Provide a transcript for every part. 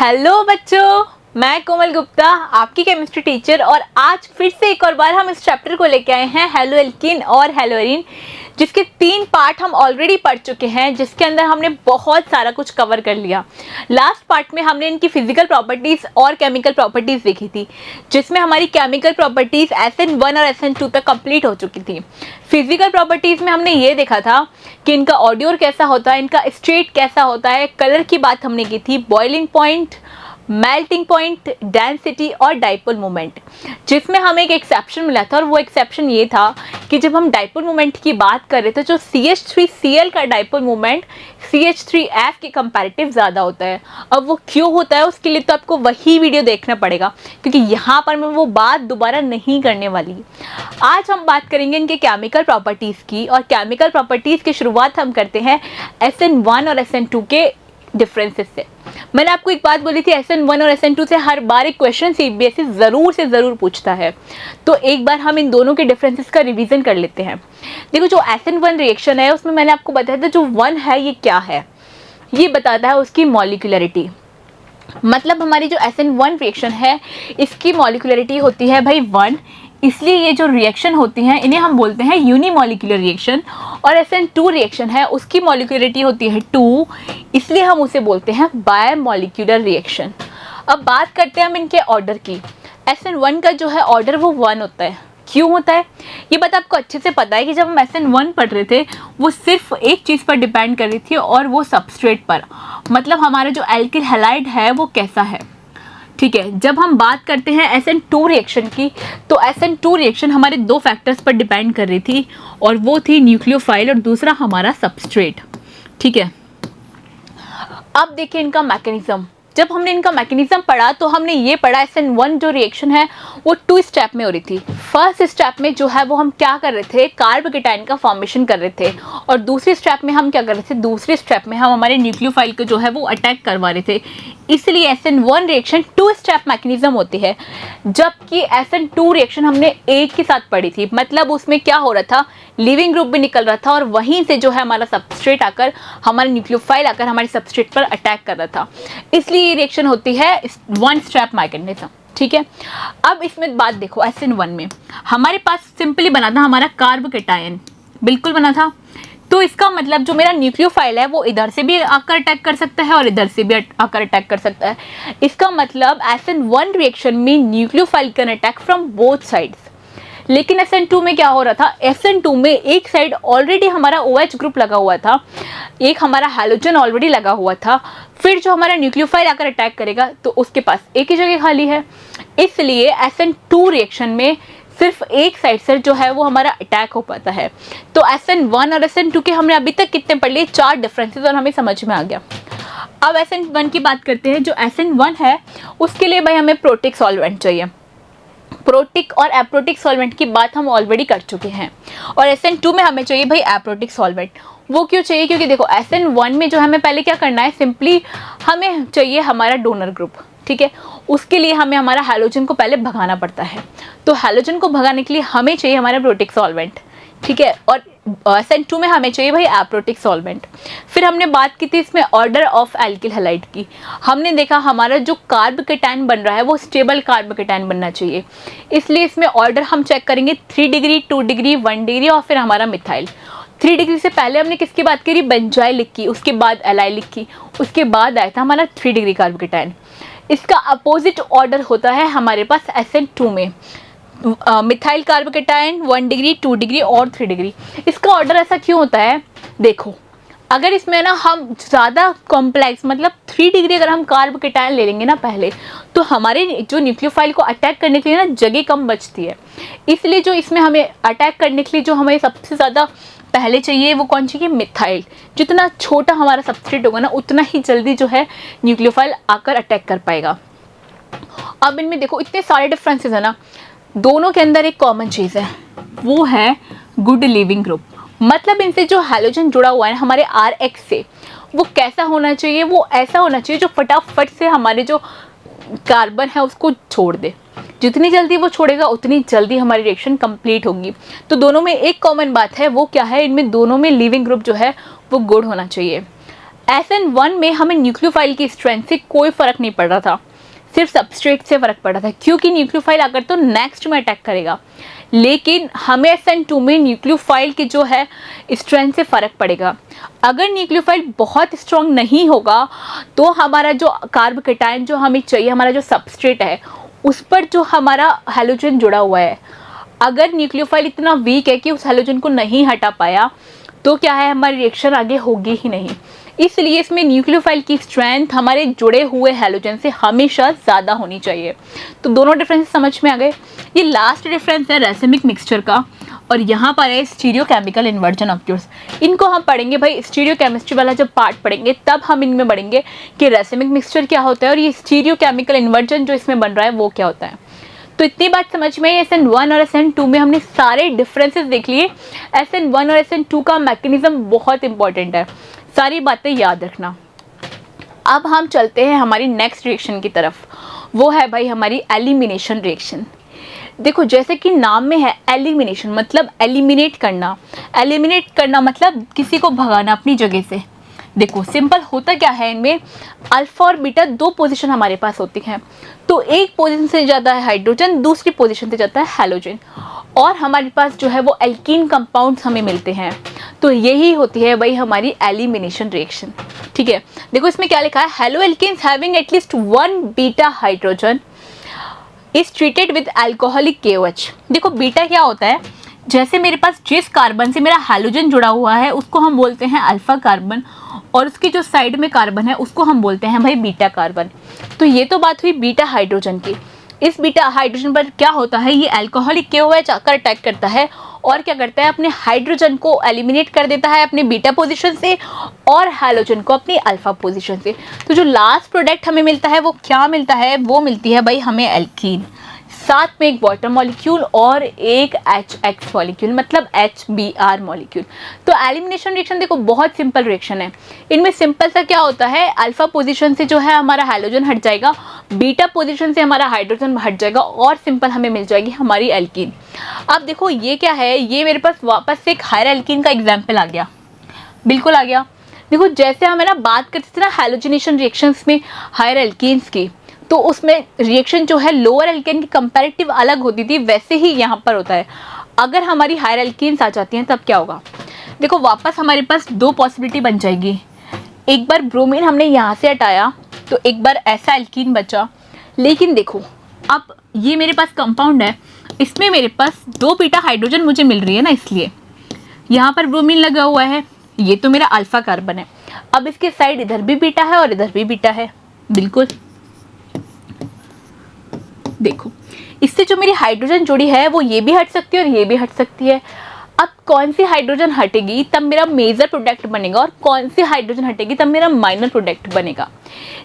Hello बच्चों, मैं कोमल गुप्ता आपकी केमिस्ट्री टीचर और आज फिर से एक और बार हम इस चैप्टर को लेके आए हैं हेलो एल्कीन और हेलो एरीन, जिसके 3 पार्ट हम ऑलरेडी पढ़ चुके हैं, जिसके अंदर हमने बहुत सारा कुछ कवर कर लिया। लास्ट पार्ट में हमने इनकी फिजिकल प्रॉपर्टीज़ और केमिकल प्रॉपर्टीज़ देखी थी, जिसमें हमारी केमिकल प्रॉपर्टीज़ SN1 और SN2 तक कंप्लीट हो चुकी थी। फिजिकल प्रॉपर्टीज़ में हमने ये देखा था कि इनका ऑडियोर कैसा होता है, इनका स्टेट कैसा होता है, कलर की बात हमने की थी, boiling point, melting point, density और डाइपोल मोमेंट, जिसमें हमें एक एक्सेप्शन मिला था। और वो एक्सेप्शन ये था कि जब हम डाइपोल मोमेंट की बात कर रहे थे, जो CH3Cl का डाइपोल मोमेंट CH3F के कंपैरेटिव ज़्यादा होता है। अब वो क्यों होता है, उसके लिए तो आपको वही वीडियो देखना पड़ेगा, क्योंकि यहाँ पर मैं वो बात दोबारा नहीं करने वाली। आज हम बात करेंगे इनके केमिकल प्रॉपर्टीज़ की, और केमिकल प्रॉपर्टीज़ की शुरुआत हम करते हैं SN1 और SN2 के डिफरेंसेस से। मैंने आपको एक बात बोली थी, SN1 और SN2 से हर बार एक क्वेश्चन CBSE ज़रूर से ज़रूर पूछता है, तो एक बार हम इन दोनों के डिफरेंसेस का रिवीजन कर लेते हैं। देखो, जो SN1 रिएक्शन है उसमें मैंने आपको बताया था, जो 1 है ये क्या है, ये बताता है उसकी मॉलिक्यूलरिटी। मतलब हमारी जो SN1 रिएक्शन है इसकी मॉलिक्यूलरिटी होती है भाई 1, इसलिए ये जो रिएक्शन होती हैं इन्हें हम बोलते हैं यूनिमॉलिक्यूलर रिएक्शन। और SN2 रिएक्शन है उसकी मॉलिक्यूलरिटी होती है 2, इसलिए हम उसे बोलते हैं बायमॉलिक्यूलर रिएक्शन। अब बात करते हैं हम इनके ऑर्डर की। SN1 का जो है ऑर्डर वो 1 होता है। क्यों होता है ये बात आपको अच्छे से पता है कि जब हम SN1 पढ़ रहे थे वो सिर्फ एक चीज़ पर डिपेंड कर रही थी, और वो सबस्ट्रेट पर, मतलब हमारा जो एल्किल हैलाइड है वो कैसा है। ठीक है, जब हम बात करते हैं SN2 रिएक्शन की, तो SN2 रिएक्शन हमारे 2 फैक्टर्स पर डिपेंड कर रही थी, और वो थी न्यूक्लियोफाइल और दूसरा हमारा सबस्ट्रेट। ठीक है, अब देखिए इनका मैकेनिज्म। जब हमने इनका मैकेनिज्म पढ़ा तो हमने ये पढ़ा SN1 जो रिएक्शन है वो 2 स्टेप में हो रही थी। फर्स्ट स्टेप में जो है वो हम क्या कर रहे थे, कार्बोकेटाइन का फॉर्मेशन कर रहे थे, और दूसरी स्टेप में हम क्या कर रहे थे, दूसरी स्टेप में हम हमारे न्यूक्लियोफाइल को जो है वो अटैक करवा रहे थे। इसलिए SN1 रिएक्शन 2 स्टेप मैकेनिज्म होती है, जबकि SN2 रिएक्शन हमने एक के साथ पढ़ी थी। मतलब उसमें क्या हो रहा था, लिविंग ग्रुप भी निकल रहा था, और वहीं से जो है हमारा सबस्ट्रेट आकर, हमारा न्यूक्लियोफाइल आकर हमारे सबस्ट्रेट पर अटैक कर रहा था। इसलिए ये रिएक्शन होती है 1 स्टेप मैकेनिज्म। ठीक है, अब इसमें बात देखो, SN1 में हमारे पास सिंपली बना था हमारा कार्बोकेटायन, बिल्कुल बना था। तो इसका मतलब जो मेरा न्यूक्लियोफाइल है वो इधर से भी आकर अटैक कर सकता है और इधर से भी आकर अटैक कर सकता है। इसका मतलब SN1 रिएक्शन में nucleophile can attack from both sides. लेकिन SN2 में क्या हो रहा था, SN2 में एक साइड ऑलरेडी हमारा OH ग्रुप लगा हुआ था, एक हमारा हैलोजन ऑलरेडी लगा हुआ था, फिर जो हमारा न्यूक्लियोफाइल आकर अटैक करेगा तो उसके पास एक ही जगह खाली है। इसलिए SN2 रिएक्शन में सिर्फ एक साइड से जो है वो हमारा अटैक हो पाता है। तो SN1 और SN2 के हमने अभी तक कितने पढ़ लिए, 4 डिफरेंसेस, और हमें समझ में आ गया। अब SN1 की बात करते हैं। जो SN1 है उसके लिए भाई हमें प्रोटिक सॉल्वेंट चाहिए। प्रोटिक और एप्रोटिक सॉल्वेंट की बात हम ऑलरेडी कर चुके हैं, और SN2 में हमें चाहिए भाई एप्रोटिक सॉल्वेंट। वो क्यों चाहिए, क्योंकि देखो SN1 में जो हमें पहले क्या करना है, सिंपली हमें चाहिए हमारा डोनर ग्रुप। ठीक है, उसके लिए हमें हमारा हैलोजन को पहले भगाना पड़ता है, तो हैलोजन को भगाने के लिए हमें चाहिए हमारा प्रोटिक सॉल्वेंट। ठीक है, और SN2 में हमें चाहिए भाई एप्रोटिक सॉल्वेंट। फिर हमने बात की थी इसमें ऑर्डर ऑफ एल्किल हैलाइड की। हमने देखा हमारा जो कार्बोकेटाइन बन रहा है वो स्टेबल कार्बोकेटाइन बनना चाहिए, इसलिए इसमें ऑर्डर हम चेक करेंगे 3 डिग्री, 2 डिग्री, 1 डिग्री, और फिर हमारा मिथाइल। 3 डिग्री से पहले हमने किसकी बात करी, बेंजाइल लिखी, उसके बाद एलाइल लिखी, उसके बाद आया था हमारा 3 डिग्री कार्बोकेटाइन। इसका अपोजिट ऑर्डर होता है हमारे पास SN2 में, मिथाइल कार्बोकेटाइन 1 डिग्री, 2 डिग्री और 3 डिग्री। इसका ऑर्डर ऐसा क्यों होता है, देखो अगर इसमें ना हम ज़्यादा कॉम्प्लेक्स, मतलब 3 डिग्री अगर हम कार्बोकेटाइन ले लेंगे ना पहले, तो हमारे जो न्यूक्लियोफाइल को अटैक करने के लिए ना जगह कम बचती है। इसलिए जो इसमें हमें अटैक करने के लिए जो हमें सबसे ज़्यादा पहले चाहिए वो कौन चाहिए, मिथाइल। जितना छोटा हमारा सबस्ट्रेट होगा ना उतना ही जल्दी जो है न्यूक्लियोफाइल आकर अटैक कर पाएगा। अब इनमें देखो इतने सारे डिफरेंसेस है ना, दोनों के अंदर एक कॉमन चीज़ है, वो है गुड लिविंग ग्रुप। मतलब इनसे जो हैलोजन जुड़ा हुआ है हमारे RH से, वो कैसा होना चाहिए, वो ऐसा होना चाहिए जो फटाफट से हमारे जो कार्बन है उसको छोड़ दे। जितनी जल्दी वो छोड़ेगा उतनी जल्दी हमारी रिएक्शन कंप्लीट होगी। तो दोनों में एक कॉमन बात है, वो क्या है, इनमें दोनों में लिविंग ग्रुप जो है वो गुड होना चाहिए। SN1 में हमें न्यूक्लियोफाइल की स्ट्रेंथ से कोई फर्क नहीं पड़ रहा था, सिर्फ सबस्ट्रेट से फर्क पड़ रहा था, क्योंकि न्यूक्लियोफाइल आकर तो नेक्स्ट में अटैक करेगा। लेकिन हमें SN2 में न्यूक्लियोफाइल की जो है स्ट्रेंथ से फ़र्क पड़ेगा। अगर न्यूक्लियोफाइल बहुत स्ट्रॉन्ग नहीं होगा तो हमारा जो कार्ब कैटायन जो हमें चाहिए, हमारा जो सबस्ट्रेट है उस पर जो हमारा हैलोजन जुड़ा हुआ है, अगर न्यूक्लियोफाइल इतना वीक है कि उस हैलोजन को नहीं हटा पाया तो क्या है, हमारी रिएक्शन आगे होगी ही नहीं। इसलिए इसमें न्यूक्लियोफाइल की स्ट्रेंथ हमारे जुड़े हुए हैलोजन से हमेशा ज़्यादा होनी चाहिए। तो दोनों डिफरेंस समझ में आ गए। ये लास्ट डिफरेंस है रेसिमिक मिक्सचर का, और यहाँ पर है स्टीरियोकेमिकल इन्वर्जन ऑफ ज्यूस। इनको हम पढ़ेंगे भाई, स्टीरियोकेमिस्ट्री वाला जब पार्ट पढ़ेंगे तब हम इनमें पढ़ेंगे कि रेसिमिक मिक्सचर क्या होता है और ये स्टीरियोकेमिकल इन्वर्जन जो इसमें बन रहा है वो क्या होता है। तो इतनी बात समझ में आई। SN1 और SN2 में हमने सारे डिफरेंसेस देख लिए। SN1 और SN2 का मैकेनिज्म बहुत इंपॉर्टेंट है, सारी बातें याद रखना। अब हम चलते हैं हमारी नेक्स्ट रिएक्शन की तरफ, वो है भाई हमारी एलिमिनेशन रिएक्शन। देखो जैसे कि नाम में है एलिमिनेशन, मतलब एलिमिनेट करना। एलिमिनेट करना मतलब किसी को भगाना अपनी जगह से। देखो सिंपल होता क्या है, इनमें अल्फा और बीटा दो पोजीशन हमारे पास होती हैं। तो एक पोजीशन से ज़्यादा है हाइड्रोजन, दूसरी पोजीशन से जाता है हैलोजन, और हमारे पास जो है वो एल्कीन कंपाउंड्स हमें मिलते हैं। तो यही होती है भाई हमारी एलिमिनेशन रिएक्शन। ठीक है, देखो इसमें क्या लिखा है, hello alkenes having at least 1 beta hydrogen is treated with alcoholic KOH। देखो बीटा क्या होता है, जैसे मेरे पास जिस कार्बन से मेरा हैलोजन जुड़ा हुआ है उसको हम बोलते हैं अल्फा कार्बन, और उसकी जो साइड में कार्बन है उसको हम बोलते हैं भाई बीटा कार्बन। तो ये तो बात हुई बीटा हाइड्रोजन की। इस बीटा हाइड्रोजन पर क्या होता है, ये अल्कोहलिक KOH आकर अटैक करता है और क्या करता है, अपने हाइड्रोजन को एलिमिनेट कर देता है अपने बीटा पोजीशन से और हैलोजन को अपनी अल्फा पोजीशन से। तो जो लास्ट प्रोडक्ट हमें मिलता है वो क्या मिलता है, वो मिलती है भाई हमें एल्कीन, साथ में एक वाटर मॉलिक्यूल और एक HX मॉलिक्यूल, मतलब HBr मॉलिक्यूल। तो एलिमिनेशन रिएक्शन देखो बहुत सिंपल रिएक्शन है। इनमें सिंपल सा क्या होता है, अल्फा पोजीशन से जो है हमारा हैलोजन हट जाएगा, बीटा पोजीशन से हमारा हाइड्रोजन हट जाएगा और सिंपल हमें मिल जाएगी हमारी एल्कीन। अब देखो ये क्या है, ये मेरे पास वापस से एक हायर एल्कीन का एग्जाम्पल आ गया, बिल्कुल आ गया। देखो जैसे हमें ना बात करते थे ना हैलोजिनेशन रिएक्शंस में हायर एल्कीन्स की, तो उसमें रिएक्शन जो है लोअर एल्केन की कंपैरेटिव अलग होती थी, वैसे ही यहाँ पर होता है। अगर हमारी हायर एल्कीन्स आ जाती हैं तब क्या होगा, देखो वापस हमारे पास दो पॉसिबिलिटी बन जाएगी। एक बार ब्रोमीन हमने यहाँ से हटाया तो एक बार ऐसा एल्कीन बचा, लेकिन देखो अब ये मेरे पास कंपाउंड है, इसमें मेरे पास 2 बीटा हाइड्रोजन मुझे मिल रही है ना, इसलिए यहाँ पर ब्रोमीन लगा हुआ है, ये तो मेरा अल्फा कार्बन है। अब इसके साइड इधर भी बीटा है और इधर भी बीटा है, बिल्कुल देखो इससे जो मेरी हाइड्रोजन जुड़ी है वो ये भी हट सकती है और ये भी हट सकती है। अब कौन सी हाइड्रोजन हटेगी तब मेरा मेजर प्रोडक्ट बनेगा और कौन सी हाइड्रोजन हटेगी तब मेरा माइनर प्रोडक्ट बनेगा।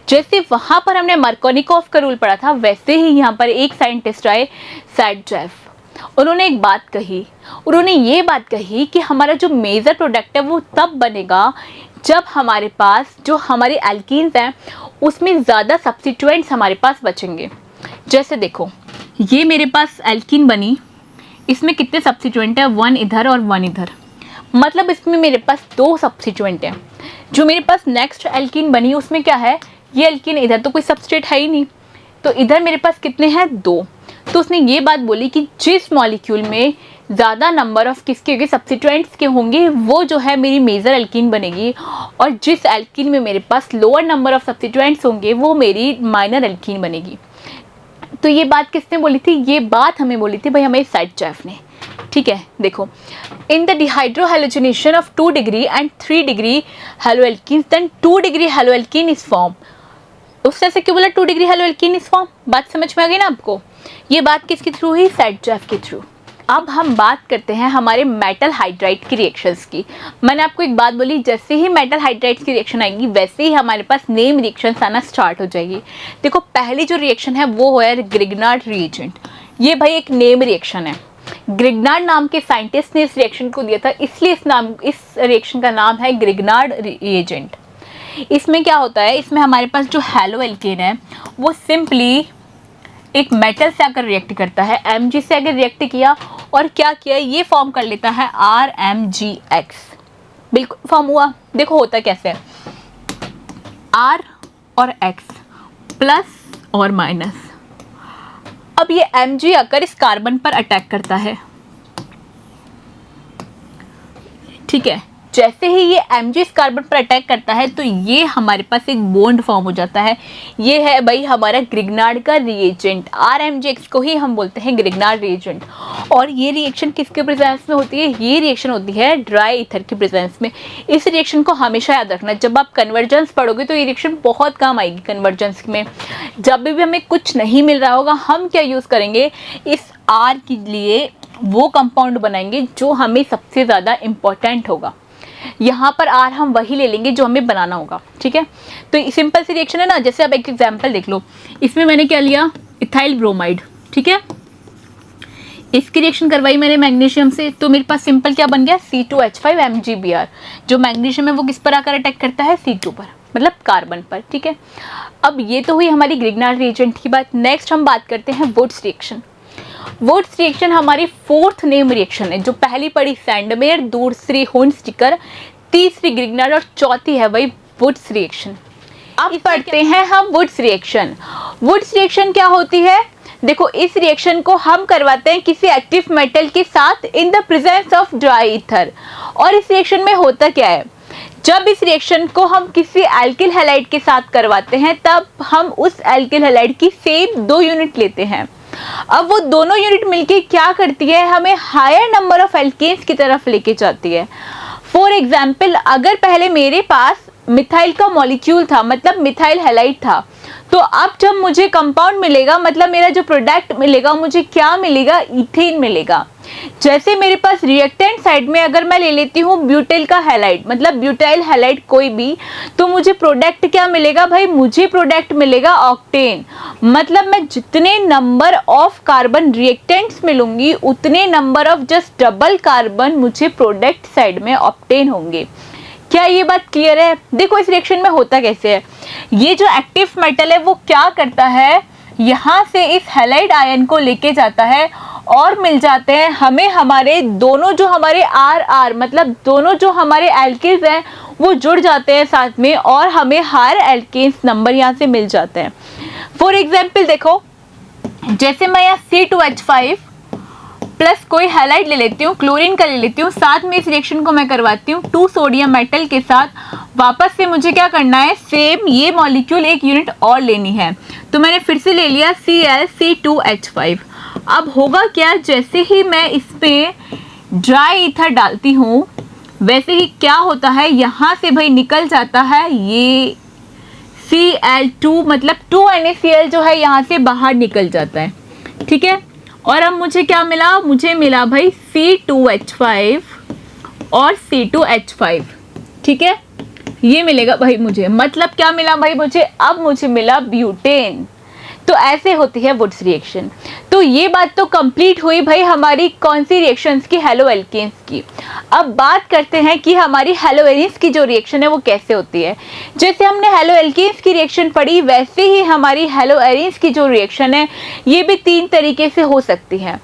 जैसे वहाँ पर हमने मार्कोनिकॉफ का रूल पढ़ा था, वैसे ही यहाँ पर एक साइंटिस्ट आए सैडजेफ, उन्होंने एक बात कही, उन्होंने ये बात कही कि हमारा जो मेजर प्रोडक्ट है वो तब बनेगा जब हमारे पास जो हमारे एल्कीन्स हैं उसमें ज़्यादा सब्स्टिट्यूएंट्स हमारे पास बचेंगे। जैसे देखो ये मेरे पास एल्कीन बनी, इसमें कितने सब्स्टिट्यूएंट है, 1 इधर और 1 इधर, मतलब इसमें मेरे पास 2 सब्स्टिट्यूएंट हैं। जो मेरे पास नेक्स्ट एल्कीन बनी उसमें क्या है, ये एल्कीन इधर तो कोई सब्स्ट्रेट है ही नहीं, तो इधर मेरे पास कितने हैं, 2। तो उसने ये बात बोली कि जिस मॉलिक्यूल में ज़्यादा नंबर ऑफ किसके सब्स्टिट्यूएंट्स के होंगे वो जो है मेरी मेजर एल्कीन बनेगी, और जिस एल्कीन में मेरे पास लोअर नंबर ऑफ सब्स्टिट्यूएंट्स होंगे वो मेरी माइनर एल्कीन बनेगी। तो ये बात किसने बोली थी, ये बात हमें बोली थी भाई हमें सैडजेफ ने। ठीक है, देखो in the dehydrohalogenation of 2 degree and 3 degree haloalkenes then 2 degree haloalkene is form. उससे से क्यों बोला 2 डिग्री हैलोएल्कीन इज फॉर्म, बात समझ में आ गई ना आपको। ये बात किसके थ्रू हुई, सैडजेफ के थ्रू। अब हम बात करते हैं हमारे मेटल हाइड्राइड की रिएक्शंस की। मैंने आपको एक बात बोली, जैसे ही मेटल हाइड्राइड की रिएक्शन आएगी वैसे ही हमारे पास नेम रिएक्शंस आना स्टार्ट हो जाएगी। देखो पहली जो रिएक्शन है वो है ग्रिग्नार्ड रिएजेंट। ये भाई एक नेम रिएक्शन है, ग्रिग्नार्ड नाम के साइंटिस्ट ने इस रिएक्शन को दिया था, इसलिए इस रिएक्शन का नाम है ग्रिग्नार्ड रिएजेंट। इसमें क्या होता है, इसमें हमारे पास जो हैलो एल्केन है वो सिंपली एक मेटल से आकर रिएक्ट करता है, Mg से अगर रिएक्ट किया और क्या किया, ये फॉर्म कर लेता है RMgX। बिल्कुल फॉर्म हुआ। देखो होता कैसे है, R और X प्लस और माइनस। अब ये Mg आकर इस कार्बन पर अटैक करता है, ठीक है। जैसे ही ये Mg इस कार्बन पर अटैक करता है तो ये हमारे पास एक बॉन्ड फॉर्म हो जाता है। ये है भाई हमारा ग्रिग्नार्ड का रिएजेंट, RMgX को ही हम बोलते हैं ग्रिग्नार्ड रिएजेंट। और ये रिएक्शन किसके प्रेजेंस में होती है? ये रिएक्शन होती है ड्राई ईथर के प्रेजेंस में। इस रिएक्शन को हमेशा याद रखना, जब आप कन्वर्जेंस पढ़ोगे तो ये रिएक्शन बहुत काम आएगी कन्वर्जेंस में। जब भी हमें कुछ नहीं मिल रहा होगा, हम क्या यूज़ करेंगे, इस R के लिए वो कंपाउंड बनाएंगे जो हमें सबसे ज़्यादा इम्पोर्टेंट होगा। यहाँ पर R हम वही ले लेंगे जो हमें बनाना होगा, ठीक है। तो सिंपल सी रिएक्शन है ना। जैसे अब एक एग्जांपल देख लो, इसमें मैंने क्या लिया, इथाइल ब्रोमाइड, ठीक है। इसकी रिएक्शन करवाई मैंने मैग्नीशियम से, तो मेरे पास सिंपल क्या बन गया, C2H5MgBr। जो मैग्नीशियम है वो किस पर आकर अटैक करता है, C2 पर, मतलब कार्बन पर, ठीक है। अब ये तो हुई हमारी ग्रिग्नार्ड रिएजेंट की बात। नेक्स्ट हम बात करते हैं वुड्स रिएक्शन। वुड्स रिएक्शन हमारी फोर्थ नेम रिएक्शन है। जो पहली पड़ी सैंडमेयर, दूसरी हुंड-स्टिकर, तीसरी ग्रिग्नार्ड और चौथी है वही वुड्स रिएक्शन। अब पढ़ते हैं हम वुड्स रिएक्शन। वुड्स रिएक्शन क्या होती है? देखो, इस रिएक्शन को हम करवाते हैं किसी एक्टिव मेटल के साथ in the presence of dry ether. और इस रिएक्शन में होता क्या है, जब इस रिएक्शन को हम किसी एल्किल हैलाइड के साथ करवाते हैं तब हम उस एल्किल हैलाइड की सेम 2 यूनिट लेते हैं। अब वो दोनों यूनिट मिलके क्या करती है, हमें हायर नंबर ऑफ एल्केन्स की तरफ लेके जाती है। फॉर एग्जाम्पल, अगर पहले मेरे पास मिथाइल का मॉलिक्यूल था, मतलब मिथाइल हैलाइड था, तो अब जब मुझे कंपाउंड मिलेगा, मतलब मेरा जो प्रोडक्ट मिलेगा, मुझे क्या मिलेगा, इथेन मिलेगा। जैसे मेरे पास रिएक्टेंट साइड में अगर मैं ले लेती हूँ ब्यूटेल का हैलाइड, मतलब ब्यूटाइल हैलाइड कोई भी, तो मुझे प्रोडक्ट क्या मिलेगा भाई, मुझे प्रोडक्ट मिलेगा ऑक्टेन। मतलब मैं जितने नंबर ऑफ कार्बन रिएक्टेंट्स मिलूंगी उतने number of just double carbon मुझे प्रोडक्ट साइड में ऑक्टेन होंगे। क्या ये बात क्लियर है? देखो, इस रिएक्शन में होता कैसे है, ये जो एक्टिव मेटल है वो क्या करता है, यहाँ से इस हैलाइड आयन को लेके जाता है और मिल जाते हैं हमें हमारे दोनों जो हमारे RR, मतलब दोनों जो हमारे एल्किल्स हैं वो जुड़ जाते हैं साथ में और हमें हायर एल्केन्स नंबर यहाँ से मिल जाते हैं। फॉर एग्जाम्पल देखो, जैसे मैं यहाँ C2H5 प्लस कोई हैलाइड ले लेती हूँ, क्लोरीन का ले लेती हूँ, साथ में इस रिएक्शन को मैं करवाती हूँ 2 सोडियम मेटल के साथ। वापस से मुझे क्या करना है, सेम ये मॉलिक्यूल एक यूनिट और लेनी है, तो मैंने फिर से ले लिया ClC2H5। अब होगा क्या, जैसे ही मैं इस पे ड्राई ईथर डालती हूँ वैसे ही क्या होता है, यहाँ से भाई निकल जाता है ये Cl2, मतलब 2NaCl जो है यहाँ से बाहर निकल जाता है, ठीक है। और अब मुझे क्या मिला, मुझे मिला भाई C2H5 और C2H5, ठीक है, ये मिलेगा भाई मुझे। मतलब क्या मिला भाई मुझे, अब मुझे मिला ब्यूटेन। तो ऐसे होती है वुड्स रिएक्शन। तो ये बात तो कंप्लीट हुई भाई हमारी कौन सी रिएक्शंस की, हेलो एल्केन्स की। अब बात करते हैं कि हमारी हेलो एरिन्स की जो रिएक्शन है वो कैसे होती है। जैसे हमने हेलो एल्केन्स की रिएक्शन पढ़ी, वैसे ही हमारी हेलो एरिन्स की जो रिएक्शन है ये भी 3 तरीके से हो सकती है।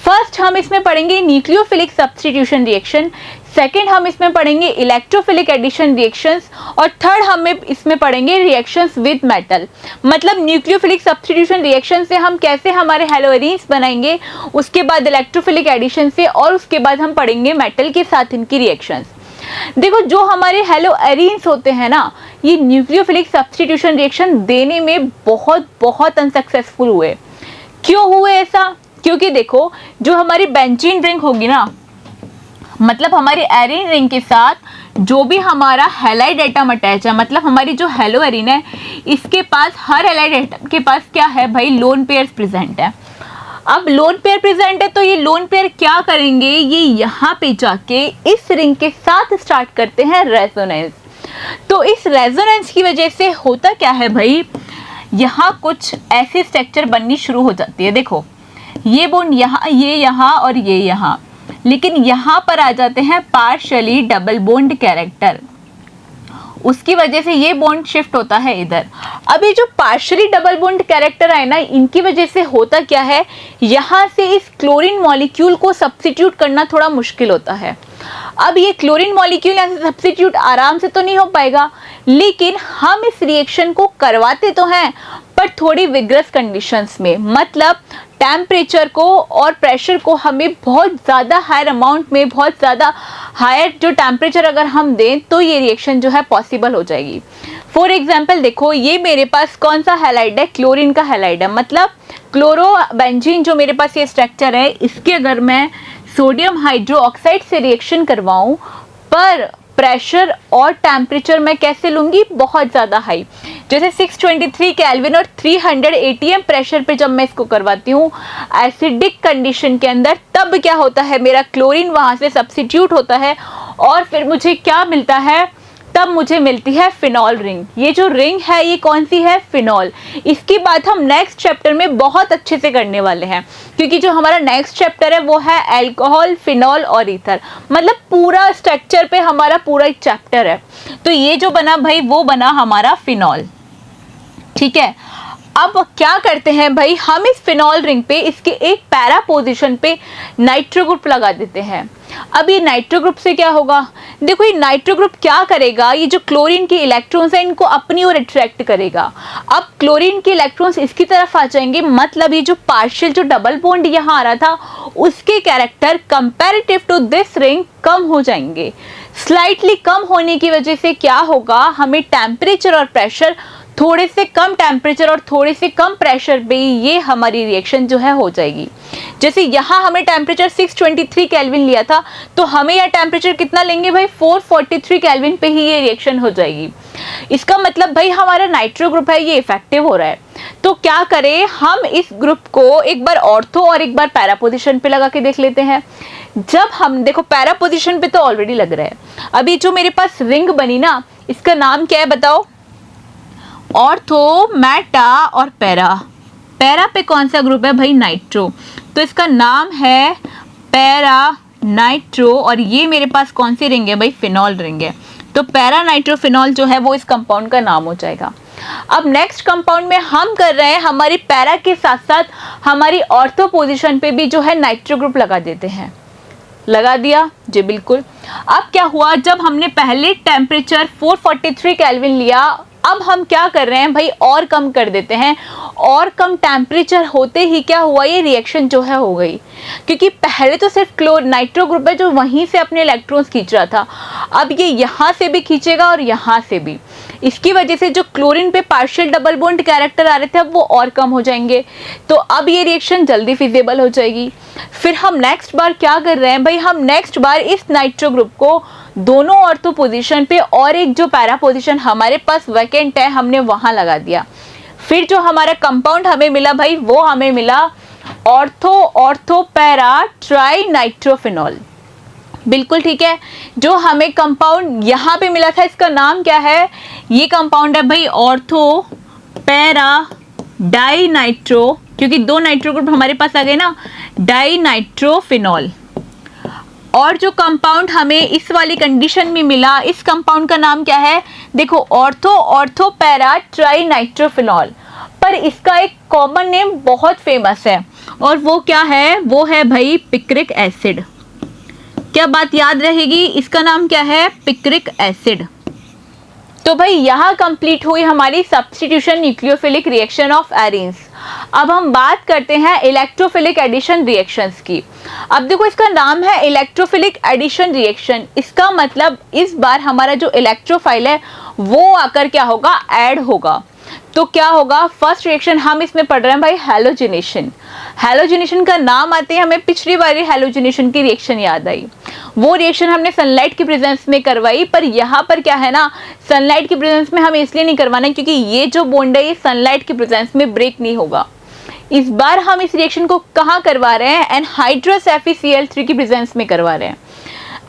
फर्स्ट हम इसमें पढ़ेंगे न्यूक्लियोफिलिक सब्स्टिट्यूशन रिएक्शन, सेकेंड हम इसमें पढ़ेंगे इलेक्ट्रोफिलिक एडिशन रिएक्शंस, और थर्ड हम इसमें पढ़ेंगे रिएक्शंस विद मेटल। मतलब न्यूक्लियोफिलिक सब्स्टिट्यूशन रिएक्शन से हम कैसे हमारे हेलो एरिन्स बनाएंगे, उसके बाद इलेक्ट्रोफिलिक एडिशन से, और उसके बाद हम पढ़ेंगे मेटल के साथ इनकी रिएक्शंस। देखो, जो हमारे हेलो एरिन्स होते हैं ना, ये न्यूक्लियोफिलिक सब्स्टिट्यूशन रिएक्शन देने में बहुत अनसक्सेसफुल हुए। क्यों हुए ऐसा? क्योंकि देखो, जो हमारी बेंजीन रिंग होगी ना, मतलब हमारी एरिन रिंग के साथ जो भी हमारा हैलाइड एटम अटैच है, मतलब हमारी जो हेलो एरिन है इसके पास, हर हैलाइड एटम के पास क्या है भाई, लोन पेयर्स प्रेजेंट है। अब लोन पेयर प्रेजेंट है तो ये लोन पेयर क्या करेंगे, ये यहाँ पे जाके इस रिंग के साथ स्टार्ट करते हैं रेजोनेंस। तो इस रेजोनेंस की वजह से होता क्या है भाई, यहाँ कुछ ऐसी स्ट्रक्चर बननी शुरू हो जाती है। देखो, ये बॉन्ड यहाँ, ये यहाँ और ये यहाँ, लेकिन यहाँ पर आ जाते हैं पार्शियली डबल बॉन्ड कैरेक्टर। उसकी वजह से ये बॉन्ड शिफ्ट होता है इधर। अब ये जो पार्शियली डबल बॉन्ड कैरेक्टर है ना, इनकी वजह से होता क्या है, यहाँ से इस क्लोरीन मॉलिक्यूल को सब्स्टिट्यूट करना थोड़ा मुश्किल होता है। अब ये क्लोरीन मॉलिक्यूल यहाँ से सब्स्टिट्यूट आराम से तो नहीं हो पाएगा, लेकिन हम इस रिएक्शन को करवाते तो हैं पर थोड़ी विग्रस कंडीशंस में, मतलब टेम्परेचर को और प्रेशर को हमें बहुत ज़्यादा हायर अमाउंट में, बहुत ज़्यादा हायर जो टेम्परेचर अगर हम दें तो ये रिएक्शन जो है पॉसिबल हो जाएगी। फॉर एग्जांपल देखो, ये मेरे पास कौन सा हैलाइड है, क्लोरीन का हैलाइड है, मतलब क्लोरोबेंजीन जो मेरे पास ये स्ट्रक्चर है, इसके अगर मैं सोडियम हाइड्रोक्साइड से रिएक्शन करवाऊं पर प्रेशर और टेम्परेचर मैं कैसे लूँगी, बहुत ज़्यादा हाई, जैसे 623 केल्विन और 300 एटीएम प्रेशर पे जब मैं इसको करवाती हूँ एसिडिक कंडीशन के अंदर, तब क्या होता है, मेरा क्लोरीन वहाँ से सब्स्टिट्यूट होता है और फिर मुझे क्या मिलता है, तब मुझे मिलती है फिनॉल रिंग। ये जो रिंग है ये कौन सी है, फिनॉल। इसकी बात हम नेक्स्ट चैप्टर में बहुत अच्छे से करने वाले हैं, क्योंकि जो हमारा नेक्स्ट चैप्टर है वो है अल्कोहल, फिनॉल और ईथर, मतलब पूरा स्ट्रक्चर पे हमारा पूरा एक चैप्टर है। तो ये जो बना भाई वो बना हमारा फिनॉल, ठीक है। अब क्या करते हैं भाई, हम इस फिनॉल रिंग पे इसके एक पैरा पोजीशन पे नाइट्रो ग्रुप लगा देते हैं। अब ये नाइट्रो ग्रुप से क्या होगा, देखो ये नाइट्रो ग्रुप क्या करेगा, ये जो क्लोरीन के इलेक्ट्रॉन्स हैं इनको अपनी ओर अट्रैक्ट करेगा। अब क्लोरीन के इलेक्ट्रॉन्स इसकी तरफ आ जाएंगे, मतलब ये जो पार्शियल जो डबल बॉन्ड यहाँ आ रहा था उसके character comparative to this ring कम हो जाएंगे। स्लाइटली कम होने की वजह से क्या होगा, हमें टेम्परेचर और प्रेशर, थोड़े से कम टेम्परेचर और थोड़े से कम प्रेशर पे ये हमारी रिएक्शन जो है हो जाएगी। जैसे यहाँ हमें टेम्परेचर 623 केल्विन लिया था, तो हमें यह टेम्परेचर कितना लेंगे भाई, 443 केल्विन पे ही ये रिएक्शन हो जाएगी। इसका मतलब भाई हमारा नाइट्रो ग्रुप है ये इफेक्टिव हो रहा है। तो क्या करें, हम इस ग्रुप को एक बार ऑर्थो और एक बार पैरा पोजिशन पे लगा के देख लेते हैं। जब हम देखो पैरा पोजिशन पे तो ऑलरेडी लग रहा है, अभी जो मेरे पास रिंग बनी ना, इसका नाम क्या है बताओ, ऑर्थो, मेटा और पैरा। पैरा पे कौन सा ग्रुप है भाई, नाइट्रो, तो इसका नाम है पैरा नाइट्रो। और ये मेरे पास कौन सी रिंग है भाई, फिनॉल रिंग है, तो पैरा नाइट्रो फिनॉल जो है वो इस कंपाउंड का नाम हो जाएगा। अब नेक्स्ट कंपाउंड में हम कर रहे हैं, हमारी पैरा के साथ साथ हमारी ऑर्थो पोजीशन पे भी जो है नाइट्रो ग्रुप लगा देते हैं। लगा दिया जी, बिल्कुल। अब क्या हुआ, जब हमने पहले टेम्परेचर 443 केल्विन लिया, अब हम क्या कर रहे हैं भाई, और कम कर देते हैं, और कम टेम्परेचर होते ही क्या हुआ, ये रिएक्शन जो है हो गई, क्योंकि पहले तो सिर्फ नाइट्रो ग्रुप है जो वहीं से अपने इलेक्ट्रॉन्स खींच रहा था, अब ये यहाँ से भी खींचेगा और यहाँ से भी। इसकी वजह से जो क्लोरीन पे पार्शियल डबल बॉन्ड कैरेक्टर आ रहे थे अब वो और कम हो जाएंगे, तो अब ये रिएक्शन जल्दी फिजिबल हो जाएगी। फिर हम नेक्स्ट बार क्या कर रहे हैं भाई, हम नेक्स्ट बार इस नाइट्रो ग्रुप को दोनों ऑर्थो पोजीशन पे और एक जो पैरा पोजीशन हमारे पास वैकेंट है हमने वहां लगा दिया। फिर जो हमारा कंपाउंड हमें मिला भाई, वो हमें मिला ऑर्थो पैरा ट्राई नाइट्रोफिनॉल। बिल्कुल ठीक है। जो हमें कंपाउंड यहाँ पे मिला था इसका नाम क्या है, ये कंपाउंड है भाई ऑर्थो पैरा डाई नाइट्रो, क्योंकि दो नाइट्रो ग्रुप हमारे पास आ गए ना, डाई नाइट्रोफिनॉल। और जो कंपाउंड हमें इस वाली कंडीशन में मिला, इस कंपाउंड का नाम क्या है, देखो ऑर्थो पैरा ट्राई नाइट्रोफिनॉल, पर इसका एक कॉमन नेम बहुत फेमस है और वो क्या है, वो है भाई पिक्रिक एसिड। क्या बात याद रहेगी, इसका नाम क्या है, पिक्रिक एसिड। तो भाई यहाँ कंप्लीट हुई हमारी substitution nucleophilic reaction of arenes. अब हम बात करते हैं इलेक्ट्रोफिलिक एडिशन रिएक्शंस की। अब देखो इसका नाम है इलेक्ट्रोफिलिक एडिशन रिएक्शन, इसका मतलब इस बार हमारा जो इलेक्ट्रोफाइल है वो आकर क्या होगा, ऐड होगा। तो क्या होगा, फर्स्ट रिएक्शन हम इसमें पढ़ रहे हैं भाई हैलोजिनेशन। हैलोजिनेशन का नाम आते ही हमें पिछली बार हैलोजिनेशन की रिएक्शन याद आई। वो रिएक्शन हमने सनलाइट की प्रेजेंस में करवाई, पर यहाँ पर क्या है ना, सनलाइट की प्रेजेंस में हमें इसलिए नहीं करवाना क्योंकि ये जो बॉन्ड है ये सनलाइट की प्रेजेंस में ब्रेक नहीं होगा। इस बार हम इस रिएक्शन को कहाँ करवा रहे हैं, एनहाइड्रस FeCl3 की प्रेजेंस में करवा रहे हैं।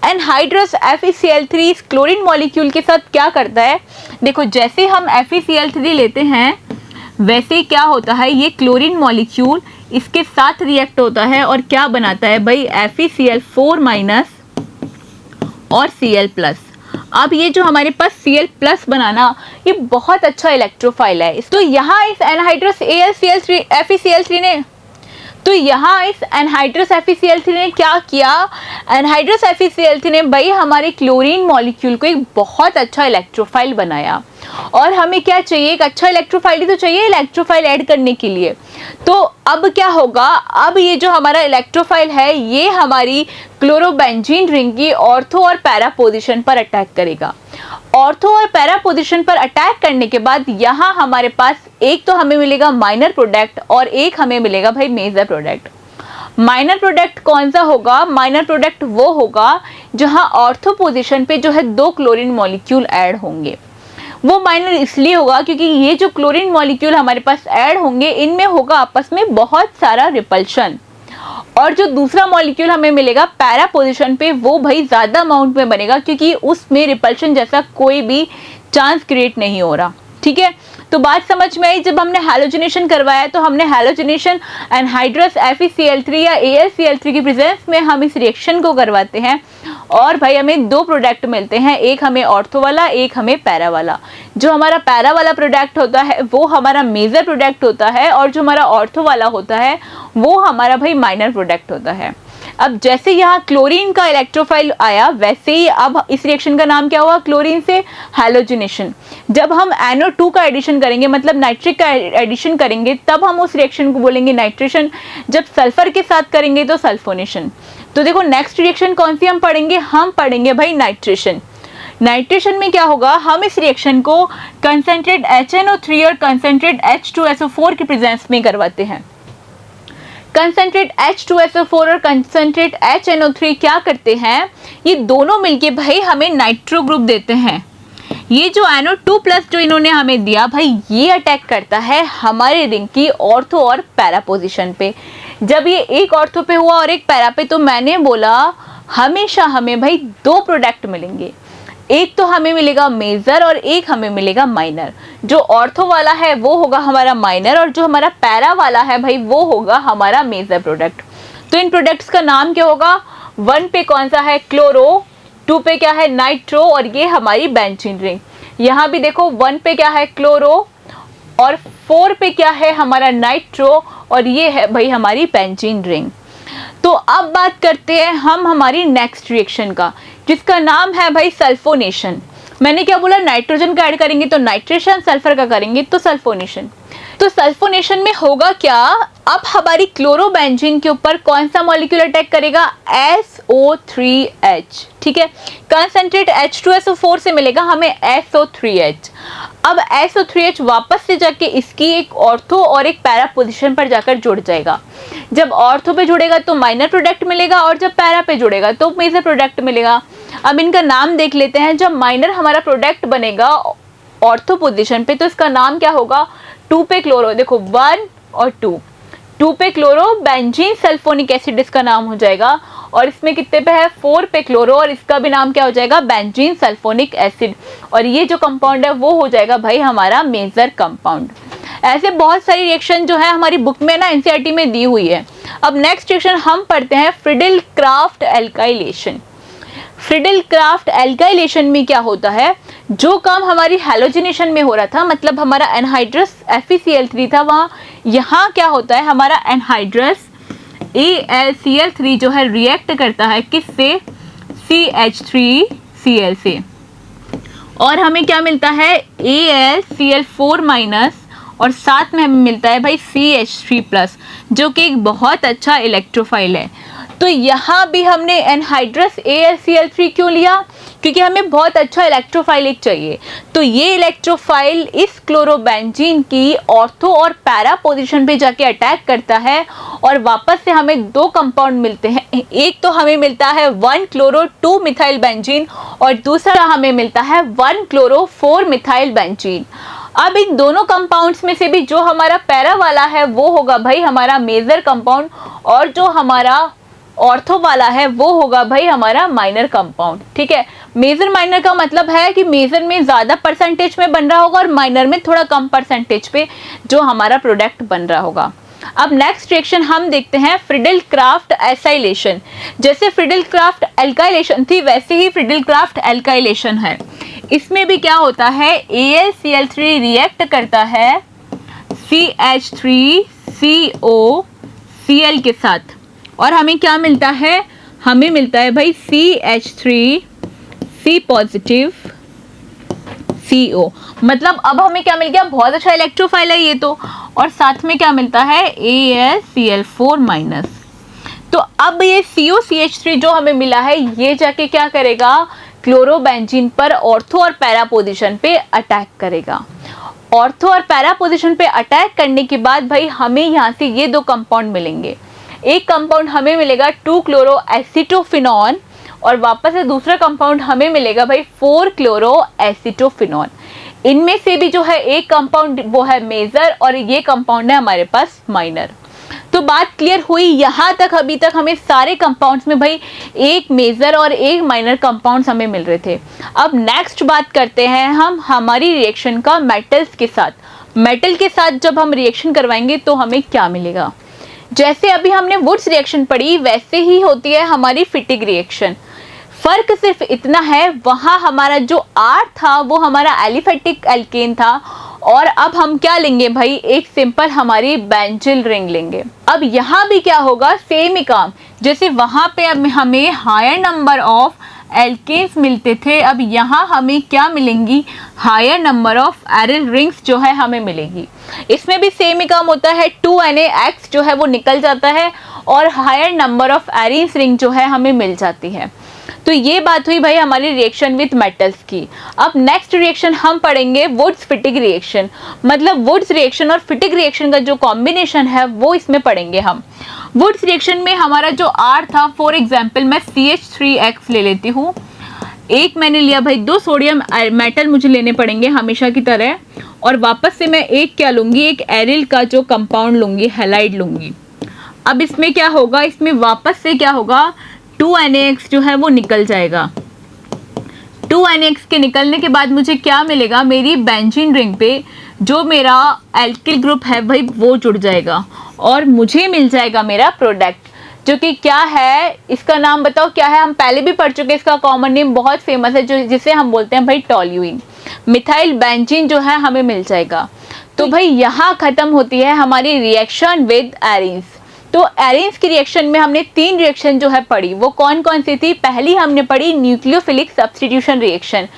एनहाइड्रस FeCl3 इस क्लोरीन मॉलिक्यूल के साथ क्या करता है, देखो जैसे हम FeCl3 लेते हैं वैसे क्या होता है, ये क्लोरीन मॉलिक्यूल इसके साथ रिएक्ट होता है और क्या बनाता है भाई, FeCl4- और Cl+। अब ये जो हमारे पास Cl प्लस बनाना, ये बहुत अच्छा इलेक्ट्रोफाइल है। तो यहाँ इस एनहाइड्रस AlCl3 FeCl3 ने, तो यहाँ इस एनहाइड्रस FeCl3 ने क्या किया, एनहाइड्रस FeCl3 ने भाई हमारे क्लोरीन मॉलिक्यूल को एक बहुत अच्छा इलेक्ट्रोफाइल बनाया। और हमें क्या चाहिए, एक अच्छा इलेक्ट्रोफाइल ही तो चाहिए इलेक्ट्रोफाइल ऐड करने के लिए। तो अब क्या होगा, अब ये जो हमारा इलेक्ट्रोफाइल है ये हमारी क्लोरोबेंजीन रिंग की ऑर्थो और पैरा पोजीशन पर अटैक करेगा। ऑर्थो और पैरा पोजीशन पर अटैक करने के बाद यहाँ हमारे पास एक तो हमें मिलेगा माइनर प्रोडक्ट और एक हमें मिलेगा भाई मेजर प्रोडक्ट। माइनर प्रोडक्ट कौन सा होगा, माइनर प्रोडक्ट वो होगा जहाँ ऑर्थो पोजीशन पे जो है 2 क्लोरीन मॉलिक्यूल ऐड होंगे। वो माइनर इसलिए होगा क्योंकि ये जो क्लोरीन मॉलिक्यूल हमारे पास ऐड होंगे इनमें होगा आपस में बहुत सारा रिपल्शन, और जो दूसरा मॉलिक्यूल हमें मिलेगा पैरा पोजीशन पे वो भाई ज़्यादा अमाउंट में बनेगा क्योंकि उसमें रिपल्शन जैसा कोई भी चांस क्रिएट नहीं हो रहा। ठीक है, तो बात समझ में आई। जब हमने हैलोजिनेशन करवाया तो हमने हैलोजिनेशन एनहाइड्रस FeCl3 या AlCl3 की प्रेजेंस में हम इस रिएक्शन को करवाते हैं और भाई हमें 2 प्रोडक्ट मिलते हैं, एक हमें ऑर्थो वाला, एक हमें पैरा वाला। जो हमारा पैरा वाला प्रोडक्ट होता है वो हमारा मेजर प्रोडक्ट होता है और जो हमारा ऑर्थो वाला होता है वो हमारा भाई माइनर प्रोडक्ट होता है। अब जैसे यहाँ क्लोरीन का इलेक्ट्रोफाइल आया वैसे ही अब इस रिएक्शन का नाम क्या हुआ, क्लोरीन से हैलोजिनेशन। जब हम NO2 का एडिशन करेंगे मतलब नाइट्रिक का एडिशन करेंगे तब हम उस रिएक्शन को बोलेंगे नाइट्रेशन, जब सल्फर के साथ करेंगे तो सल्फोनेशन। तो देखो नेक्स्ट रिएक्शन कौन सी हम पढ़ेंगे भाई नाइट्रेशन। नाइट्रेशन में क्या होगा, हम इस रिएक्शन को कंसंट्रेट HNO3 और कंसंट्रेट H2SO4 की प्रेजेंस में करवाते हैं। कंसंट्रेट H2SO4 और कंसंट्रेट HNO3 क्या करते हैं, ये दोनों मिलके भाई हमें नाइट्रो ग्रुप देते हैं। ये जो NO2 प्लस जो इन्होंने हमें दिया भाई ये अटैक करता है हमारे रिंग की ऑर्थो और पैरा पोजीशन पे। जब ये एक ऑर्थो पे हुआ और एक पैरा पे तो मैंने बोला हमेशा हमें भाई 2 प्रोडक्ट मिलेंगे, एक तो हमें मिलेगा मेजर और एक हमें मिलेगा माइनर। जो ऑर्थो वाला है वो होगा हमारा माइनर और जो हमारा पैरा वाला है भाई वो होगा हमारा मेजर प्रोडक्ट। तो इन प्रोडक्ट्स का नाम क्या होगा, 1 पे कौन सा है क्लोरो, 2 पे क्या है नाइट्रो और ये हमारी बेंजीन रिंग। यहाँ भी देखो 1 पे क्या है क्लोरो और 4 पे क्या है हमारा नाइट्रो और ये है भाई हमारी बेंजीन रिंग। तो अब बात करते हैं हम हमारी नेक्स्ट रिएक्शन का जिसका नाम है भाई सल्फोनेशन। मैंने क्या बोला, नाइट्रोजन का ऐड करेंगे तो नाइट्रेशन, सल्फर का करेंगे तो सल्फोनेशन। तो सल्फोनेशन में होगा क्या, अब हमारी क्लोरोबेंजीन के ऊपर कौन सा मॉलिक्यूल अटैक करेगा, SO3H। ठीक है, कंसंट्रेट H2SO4 से मिलेगा हमें SO3H। अब SO3H वापस से जाके इसकी एक ऑर्थो और एक पैरा पोजीशन पर जाकर जुड़ जाएगा। जब ऑर्थो पे जुड़ेगा तो माइनर प्रोडक्ट मिलेगा और जब पैरा पे जुड़ेगा तो मेजर प्रोडक्ट मिलेगा। अब इनका नाम देख लेते हैं। जब माइनर हमारा प्रोडक्ट बनेगा ऑर्थो पोजीशन पे तो इसका नाम क्या होगा, 2 पे क्लोरो, देखो 1 और 2 पे क्लोरो बेंजीन सल्फोनिक एसिड इसका नाम हो जाएगा और इसमें कितने पे है 4 पे क्लोरो और इसका भी नाम क्या हो जाएगा बेंजीन सल्फोनिक एसिड और ये जो कंपाउंड है वो हो जाएगा भाई हमारा मेजर कंपाउंड। ऐसे बहुत सारी रिएक्शन जो है हमारी बुक में ना NCERT में दी हुई है। अब नेक्स्ट रिएक्शन हम पढ़ते हैं Friedel Crafts alkylation. Friedel Crafts alkylation में क्या होता है, जो काम हमारी हैलोजिनेशन में हो रहा था मतलब हमारा एनहाइड्रस FeCl3 था, वहाँ यहाँ क्या होता है हमारा एनहाइड्रस AlCl3 जो है रिएक्ट करता है किससे, CH3Cl से और हमें क्या मिलता है AlCl4 माइनस और साथ में हमें मिलता है भाई CH3+ जो कि एक बहुत अच्छा इलेक्ट्रोफाइल है। तो यहाँ भी हमने एनहाइड्रस AlCl3 क्यों लिया, क्योंकि हमें बहुत अच्छा इलेक्ट्रोफाइल एक चाहिए। तो ये इलेक्ट्रोफाइल इस क्लोरोबेंजीन की ऑर्थो और पैरा पोजीशन पे जाके अटैक करता है और वापस से हमें 2 कंपाउंड मिलते हैं। एक तो हमें मिलता है 1 क्लोरो 2 मिथाइल बेंजीन और दूसरा हमें मिलता है 1 क्लोरो 4 मिथाइल बेंजीन। अब इन दोनों कंपाउंड्स में से भी जो हमारा पैरा वाला है वो होगा भाई हमारा मेजर कंपाउंड और जो हमारा ऑर्थो वाला है वो होगा भाई हमारा माइनर कंपाउंड। ठीक है, मेजर माइनर का मतलब है कि मेजर में ज़्यादा परसेंटेज में बन रहा होगा और माइनर में थोड़ा कम परसेंटेज पे जो हमारा प्रोडक्ट बन रहा होगा। अब नेक्स्ट रिएक्शन हम देखते हैं फ्रीडल क्राफ्ट एसाइलेशन। जैसे फ्रीडल क्राफ्ट एल्काइलेशन थी वैसे ही फ्रीडल क्राफ्ट एल्काइलेशन है। इसमें भी क्या होता है, AlCl3 रिएक्ट करता है CH3COCl के साथ और हमें क्या मिलता है, हमें मिलता है भाई CH3C पॉजिटिव CO। मतलब अब हमें क्या मिल गया, बहुत अच्छा इलेक्ट्रोफाइल है ये तो, और साथ में क्या मिलता है AlCl4 माइनस। तो अब ये COCH3 जो हमें मिला है ये जाके क्या करेगा, क्लोरोबेंजीन पर ऑर्थो और पैरा पोजीशन पे अटैक करेगा। ऑर्थो और पैरा पोजीशन पे अटैक करने के बाद भाई हमें यहाँ से ये दो कंपाउंड मिलेंगे। एक कंपाउंड हमें मिलेगा 2-क्लोरोएसिटोफिनॉन और वापस से दूसरा कंपाउंड हमें मिलेगा भाई 4-क्लोरोएसिटोफिनॉन। इनमें से भी जो है एक कंपाउंड वो है मेजर और ये कंपाउंड है हमारे पास माइनर। तो बात क्लियर हुई यहाँ तक। अभी तक हमें सारे कंपाउंड्स में भाई एक मेजर और एक माइनर कंपाउंड्स हमें मिल रहे थे। अब नेक्स्ट बात करते हैं हम हमारी रिएक्शन का मेटल्स के साथ। मेटल के साथ जब हम रिएक्शन करवाएंगे तो हमें क्या मिलेगा। जैसे अभी हमने वुड्स रिएक्शन पढ़ी वैसे ही होती है हमारी फिटिग रिएक्शन। फर्क सिर्फ इतना है, वहाँ हमारा जो R था वो हमारा एलिफेटिक एल्केन था और अब हम क्या लेंगे भाई, एक सिंपल हमारी बेंजिल रिंग लेंगे। अब यहाँ भी क्या होगा, सेम ही काम। जैसे वहाँ पे अब हमें हायर नंबर ऑफ एल्केन्स मिलते थे, अब यहाँ हमें क्या मिलेंगी, higher number of aryl rings जो है हमें मिलेगी। इसमें भी सेम ही काम होता है, 2NaX जो है वो निकल जाता है और higher number of arenes ring जो है हमें मिल जाती है। तो ये बात हुई भाई हमारी रिएक्शन विथ मेटल्स की। अब नेक्स्ट रिएक्शन हम पढ़ेंगे वुड्स फिटिग रिएक्शन। मतलब वुड्स रिएक्शन और फिटिग रिएक्शन का जो कॉम्बिनेशन है वो इसमें पढ़ेंगे हम। वुड्स रिएक्शन में हमारा जो R था, फॉर एग्जांपल मैं CH3X ले लेती हूँ। एक मैंने लिया भाई, 2 सोडियम मेटल मुझे लेने पड़ेंगे हमेशा की तरह और वापस से मैं एक क्या लूँगी, एक एरिल का जो कंपाउंड लूँगी, हैलाइड लूँगी। अब इसमें क्या होगा, इसमें वापस से क्या होगा, 2NaX जो है वो निकल जाएगा। 2NaX के निकलने के बाद मुझे क्या मिलेगा, मेरी बेंजीन रिंग पे जो मेरा एल्किल ग्रुप है भाई वो जुड़ जाएगा और मुझे मिल जाएगा मेरा प्रोडक्ट, जो कि क्या है, इसका नाम बताओ क्या है। हम पहले भी पढ़ चुके हैं, इसका कॉमन नेम बहुत फेमस है जो जिसे हम बोलते हैं भाई टॉल्यूइन। मिथाइल बेंजीन जो है हमें मिल जाएगा। तो भाई यहाँ खत्म होती है हमारी रिएक्शन विद एरिन्स। तो एरिन्स की रिएक्शन में हमने 3 रिएक्शन जो है पढ़ी, वो कौन कौन सी थी। पहली हमने पढ़ी nucleophilic substitution reaction.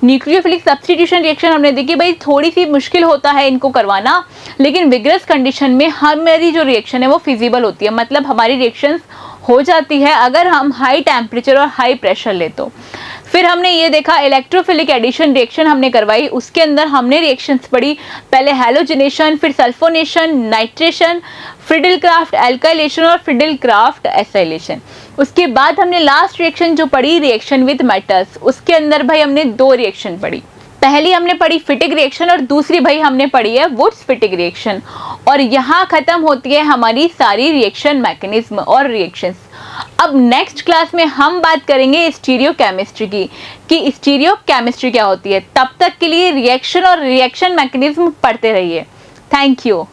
Nucleophilic substitution reaction हमने देखी भाई थोड़ी सी मुश्किल होता है इनको करवाना, लेकिन विग्रस कंडीशन में हमारी जो रिएक्शन है वो फिजिबल होती है। मतलब हमारी रिएक्शंस हो जाती है अगर हम हाई टेम्परेचर और हाई प्रेशर ले तो। फिर हमने ये देखा इलेक्ट्रोफिलिक एडिशन रिएक्शन हमने करवाई, उसके अंदर हमने रिएक्शंस पढ़ी, पहले हैलोजिनेशन, फिर sulphonation, nitration, Friedel craft alkylation और फ्रीडल क्राफ्ट एसाइलेशन। उसके बाद हमने लास्ट रिएक्शन जो पढ़ी रिएक्शन विद मेटल्स, उसके अंदर भाई हमने 2 रिएक्शन पढ़ी। पहली हमने पढ़ी फिटिग रिएक्शन और दूसरी भाई हमने पढ़ी है वुड्स फिटिग रिएक्शन। और यहाँ खत्म होती है हमारी सारी रिएक्शन मैकेनिज्म और रिएक्शंस। अब नेक्स्ट क्लास में हम बात करेंगे स्टीरियो केमिस्ट्री की, कि स्टीरियो केमिस्ट्री क्या होती है। तब तक के लिए रिएक्शन और रिएक्शन मैकेनिज्म पढ़ते रहिए। Thank you.